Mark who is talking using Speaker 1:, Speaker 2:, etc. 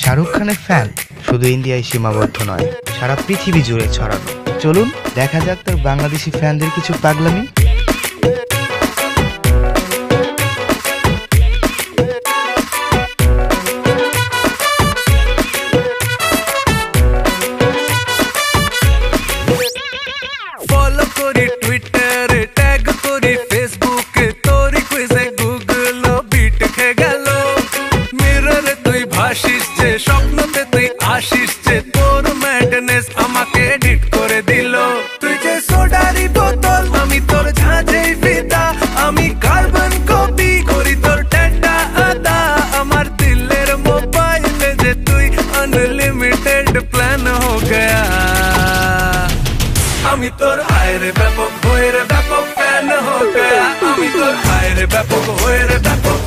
Speaker 1: শাহরুখ খানের ফ্যান শুধু ইন্ডিয়ায় সীমাবদ্ধ নয়, সারা পৃথিবী জুড়ে ছড়ানো। চলুন দেখা যাক তার বাংলাদেশি ফ্যানদের কিছু পাগলামি।
Speaker 2: ফলো করি টুইটারে, ট্যাগ করি ফেসবুকে, তোরি কুইজে গুগল বিট খেয়ে গেল। মিররে তুই ভাসিস যে, স্বপ্নতে তুই আসিস যে, তোর ম্যাডনেস আমাকে এডিট করে দিল। তুই যে সোডারি বোতল, আমি তোর ঝাঁঝেই ফিদা, আমি কার্বন কপি করি তোর টেটা আদা। আমার দিলের মোবাইলে যে তুই আনলিমিটেড প্ল্যান হো গয়া। আমি তোর হায় রে ব্যাপক হয়ে রে ব্যাপক ফ্যান হো গয়া। আমি তোর হায় রে ব্যাপক হয়ে রে ব্যাপক